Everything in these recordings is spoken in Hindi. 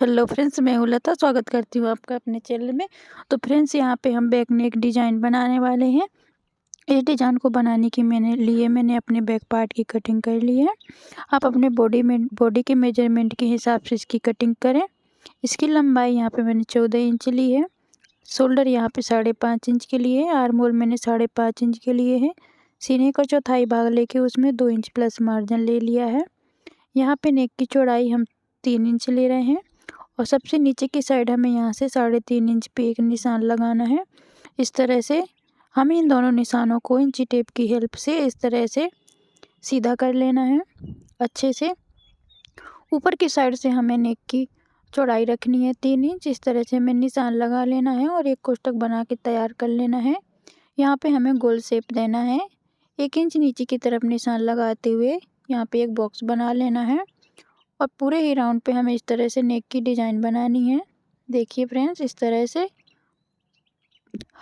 हेलो फ्रेंड्स, मैं हूँ लता। स्वागत करती हूँ आपका अपने चैनल में। तो फ्रेंड्स, यहाँ पे हम बैक नेक डिज़ाइन बनाने वाले हैं। इस डिज़ाइन को बनाने की मैंने अपने बैक पार्ट की कटिंग कर ली है। आप अपने बॉडी के मेजरमेंट के हिसाब से इसकी कटिंग करें। इसकी लंबाई यहाँ पे मैंने 14 इंच ली है। शोल्डर यहाँ पे 5.5 इंच के लिए है। आर्म होल मैंने 5.5 इंच के लिए है। सीने का चौथाई भाग लेके उसमें 2 इंच प्लस मार्जिन ले लिया है। यहाँ पे नेक की चौड़ाई हम 3 इंच ले रहे हैं और सबसे नीचे की साइड हमें यहाँ से 3.5 इंच पे एक निशान लगाना है। इस तरह से हमें इन दोनों निशानों को इंची टेप की हेल्प से इस तरह से सीधा कर लेना है अच्छे से। ऊपर की साइड से हमें नेक की चौड़ाई रखनी है 3 इंच। इस तरह से हमें निशान लगा लेना है और एक कोष्ठक बना के तैयार कर लेना है। यहाँ पे हमें गोल शेप देना है। 1 इंच नीचे की तरफ निशान लगाते हुए यहाँ पे एक बॉक्स बना लेना है और पूरे ही राउंड पे हमें इस तरह से नेक की डिज़ाइन बनानी है। देखिए फ्रेंड्स, इस तरह से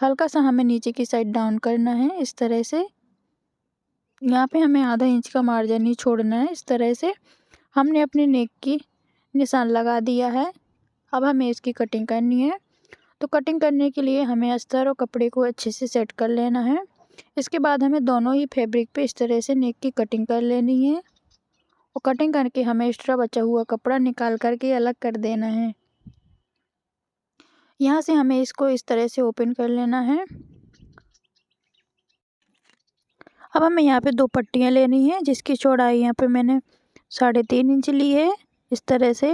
हल्का सा हमें नीचे की साइड डाउन करना है। इस तरह से यहाँ पे हमें आधा इंच का मार्जिन ही छोड़ना है। इस तरह से हमने अपने नेक की निशान लगा दिया है। अब हमें इसकी कटिंग करनी है। तो कटिंग करने के लिए हमें अस्तर और कपड़े को अच्छे से सेट कर लेना है। इसके बाद हमें दोनों ही फैब्रिक पे इस तरह से नेक की कटिंग कर लेनी है और कटिंग करके हमें एक्स्ट्रा बचा हुआ कपड़ा निकाल करके अलग कर देना है। यहाँ से हमें इसको इस तरह से ओपन कर लेना है। अब हमें यहाँ पे 2 पट्टियाँ लेनी है जिसकी चौड़ाई यहाँ पे मैंने 3.5 इंच ली है इस तरह से,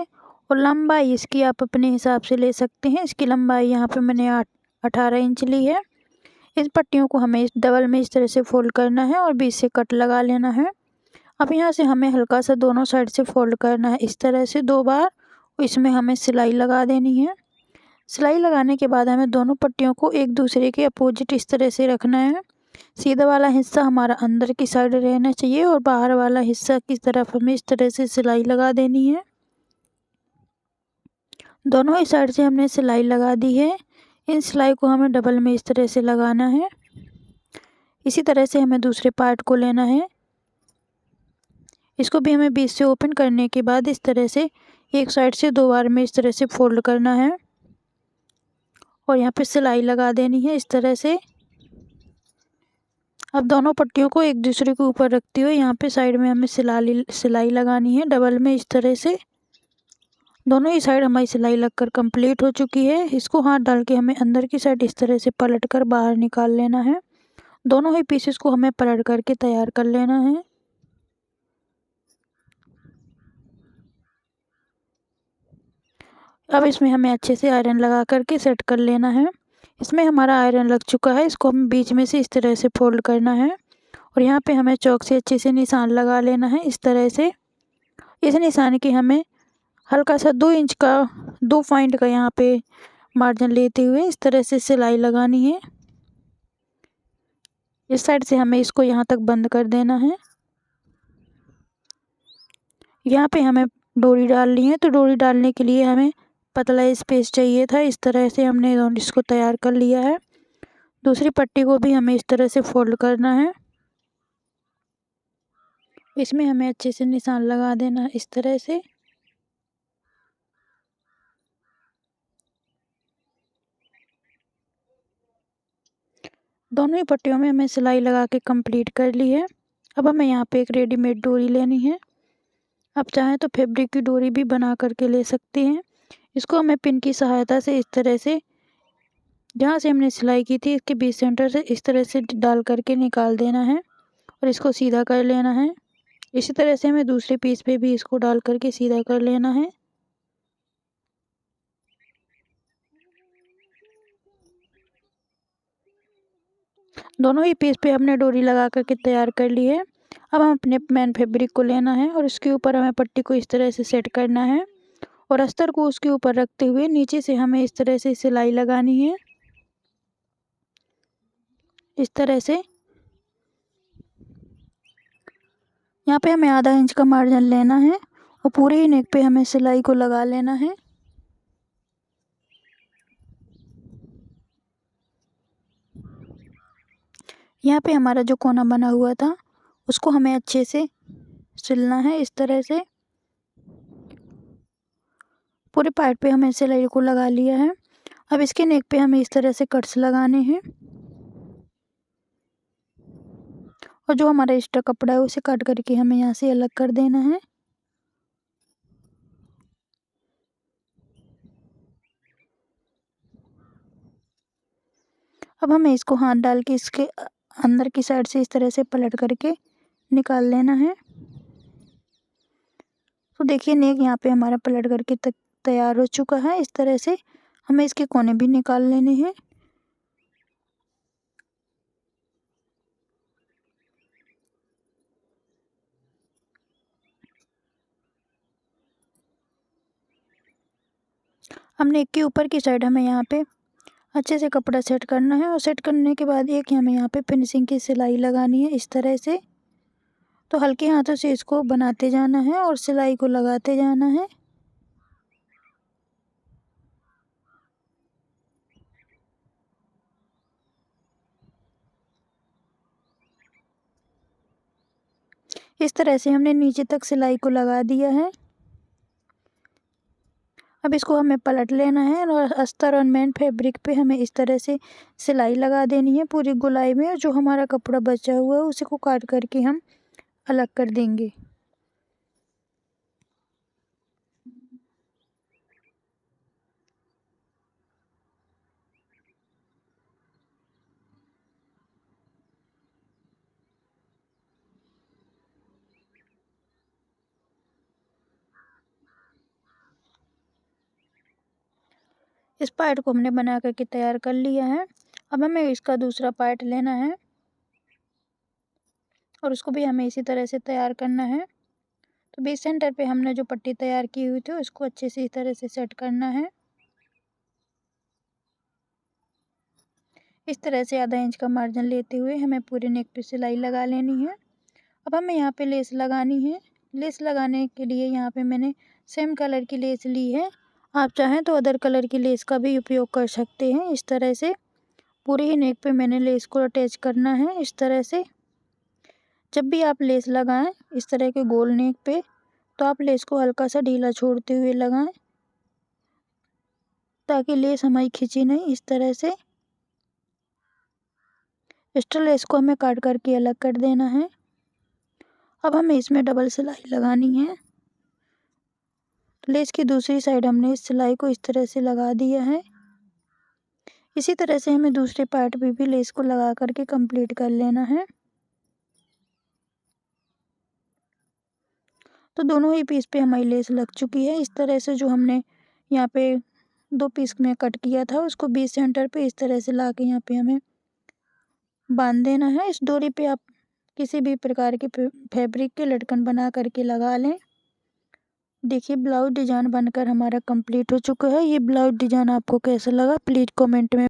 और लंबाई इसकी आप अपने हिसाब से ले सकते हैं। इसकी लंबाई यहाँ पे मैंने 18 इंच ली है। इस पट्टियों को हमें इस डबल में इस तरह से फोल्ड करना है और बीच से कट लगा लेना है। अब यहाँ से हमें हल्का सा दोनों साइड से फोल्ड करना है इस तरह से 2 बार। इसमें हमें सिलाई लगा देनी है। सिलाई लगाने के बाद हमें दोनों पट्टियों को एक दूसरे के अपोजिट इस तरह से रखना है। सीधा वाला हिस्सा हमारा अंदर की साइड रहना चाहिए और बाहर वाला हिस्सा की तरफ हमें इस तरह से सिलाई लगा देनी है। दोनों ही साइड से हमने सिलाई लगा दी है। इन सिलाई को हमें डबल में इस तरह से लगाना है। इसी तरह से हमें दूसरे पार्ट को लेना है। इसको भी हमें बीच से ओपन करने के बाद इस तरह से एक साइड से 2 बार में इस तरह से फोल्ड करना है और यहाँ पे सिलाई लगा देनी है इस तरह से। अब दोनों पट्टियों को एक दूसरे के ऊपर रखते हुए यहाँ पे साइड में हमें सिलाई लगानी है डबल में इस तरह से। दोनों ही साइड हमारी सिलाई लगकर कंप्लीट हो चुकी है। इसको हाथ डाल के हमें अंदर की साइड इस तरह से पलट कर बाहर निकाल लेना है। दोनों ही पीसेस को हमें पलट करके तैयार कर लेना है। अब इसमें हमें अच्छे से आयरन लगा करके सेट कर लेना है। इसमें हमारा आयरन लग चुका है। इसको हम बीच में से इस तरह से फोल्ड करना है और यहाँ पे हमें चौक से अच्छे से निशान लगा लेना है इस तरह से। इस निशान की हमें हल्का सा 2 इंच का 2 पॉइंट का यहाँ पे मार्जिन लेते हुए इस तरह से सिलाई लगानी है। इस साइड से हमें इसको यहाँ तक बंद कर देना है। यहाँ पे हमें डोरी डालनी है, तो डोरी डालने के लिए हमें पतला स्पेस चाहिए था। इस तरह से हमने इसको तैयार कर लिया है। दूसरी पट्टी को भी हमें इस तरह से फोल्ड करना है। इसमें हमें अच्छे से निशान लगा देना है इस तरह से। दोनों ही पट्टियों में हमें सिलाई लगा के कंप्लीट कर ली है। अब हमें यहाँ पे एक रेडीमेड डोरी लेनी है। आप चाहें तो फैब्रिक की डोरी भी बना करके ले सकते हैं। इसको हमें पिन की सहायता से इस तरह से जहाँ से हमने सिलाई की थी इसके बीच सेंटर से इस तरह से डाल करके निकाल देना है और इसको सीधा कर लेना है। इसी तरह से हमें दूसरे पीस पे भी इसको डाल करके सीधा कर लेना है। दोनों ही पीस पे हमने डोरी लगा करके तैयार कर ली है। अब हम अपने मेन फैब्रिक को लेना है और उसके ऊपर हमें पट्टी को इस तरह से सेट करना है और अस्तर को उसके ऊपर रखते हुए नीचे से हमें इस तरह से सिलाई लगानी है इस तरह से। यहाँ पे हमें आधा इंच का मार्जिन लेना है और पूरे ही नेक पे हमें सिलाई को लगा लेना है। यहाँ पे हमारा जो कोना बना हुआ था उसको हमें अच्छे से सिलना है इस तरह से। पूरे पार्ट पे हमें सिलाई को लगा लिया है। अब इसके नेक पे हमें इस तरह से कट्स लगाने हैं और जो हमारा एक्स्ट्रा कपड़ा है उसे काट करके हमें यहाँ से अलग कर देना है। अब हमें इसको हाथ डाल के इसके अंदर की साइड से इस तरह से पलट करके निकाल लेना है। तो देखिए नेक यहाँ पे हमारा पलट करके तैयार हो चुका है। इस तरह से हमें इसके कोने भी निकाल लेने हैं। हम नेक के ऊपर की साइड हमें यहाँ पे अच्छे से कपड़ा सेट करना है और सेट करने के बाद एक हमें यहाँ पे फिनिशिंग की सिलाई लगानी है इस तरह से। तो हल्के हाथों से इसको बनाते जाना है और सिलाई को लगाते जाना है। इस तरह से हमने नीचे तक सिलाई को लगा दिया है। अब इसको हमें पलट लेना है और अस्तर और मेन फैब्रिक पे हमें इस तरह से सिलाई लगा देनी है पूरी गोलाई में। और जो हमारा कपड़ा बचा हुआ है उसी को काट करके हम अलग कर देंगे। इस पार्ट को हमने बना करके तैयार कर लिया है। अब हमें इसका दूसरा पार्ट लेना है और उसको भी हमें इसी तरह से तैयार करना है। तो बीच सेंटर पे हमने जो पट्टी तैयार की हुई थी उसको अच्छे से इस तरह से सेट करना है। इस तरह से आधा इंच का मार्जिन लेते हुए हमें पूरे नेक पे सिलाई लगा लेनी है। अब हमें यहाँ पे लेस लगानी है। लेस लगाने के लिए यहाँ पे मैंने सेम कलर की लेस ली है। आप चाहें तो अदर कलर की लेस का भी उपयोग कर सकते हैं। इस तरह से पूरे ही नेक पे मैंने लेस को अटैच करना है। इस तरह से जब भी आप लेस लगाएं इस तरह के गोल नेक पे तो आप लेस को हल्का सा ढीला छोड़ते हुए लगाएं ताकि लेस हमारी खिंची नहीं। इस तरह से एक्स्ट्रा लेस को हमें काट करके अलग कर देना है। अब हमें इसमें डबल सिलाई लगानी है। लेस की दूसरी साइड हमने इस सिलाई को इस तरह से लगा दिया है। इसी तरह से हमें दूसरे पार्ट पे भी लेस को लगा करके कंप्लीट कर लेना है। तो दोनों ही पीस पे हमारी लेस लग चुकी है। इस तरह से जो हमने यहाँ पे 2 पीस में कट किया था उसको बीच सेंटर पे इस तरह से ला के यहाँ पे हमें बांध देना है। इस डोरी पे आप किसी भी प्रकार के फैब्रिक के लटकन बना करके लगा लें। देखिए ब्लाउज डिजाइन बनकर हमारा कंप्लीट हो चुका है। ये ब्लाउज डिजाइन आपको कैसा लगा प्लीज़ कमेंट में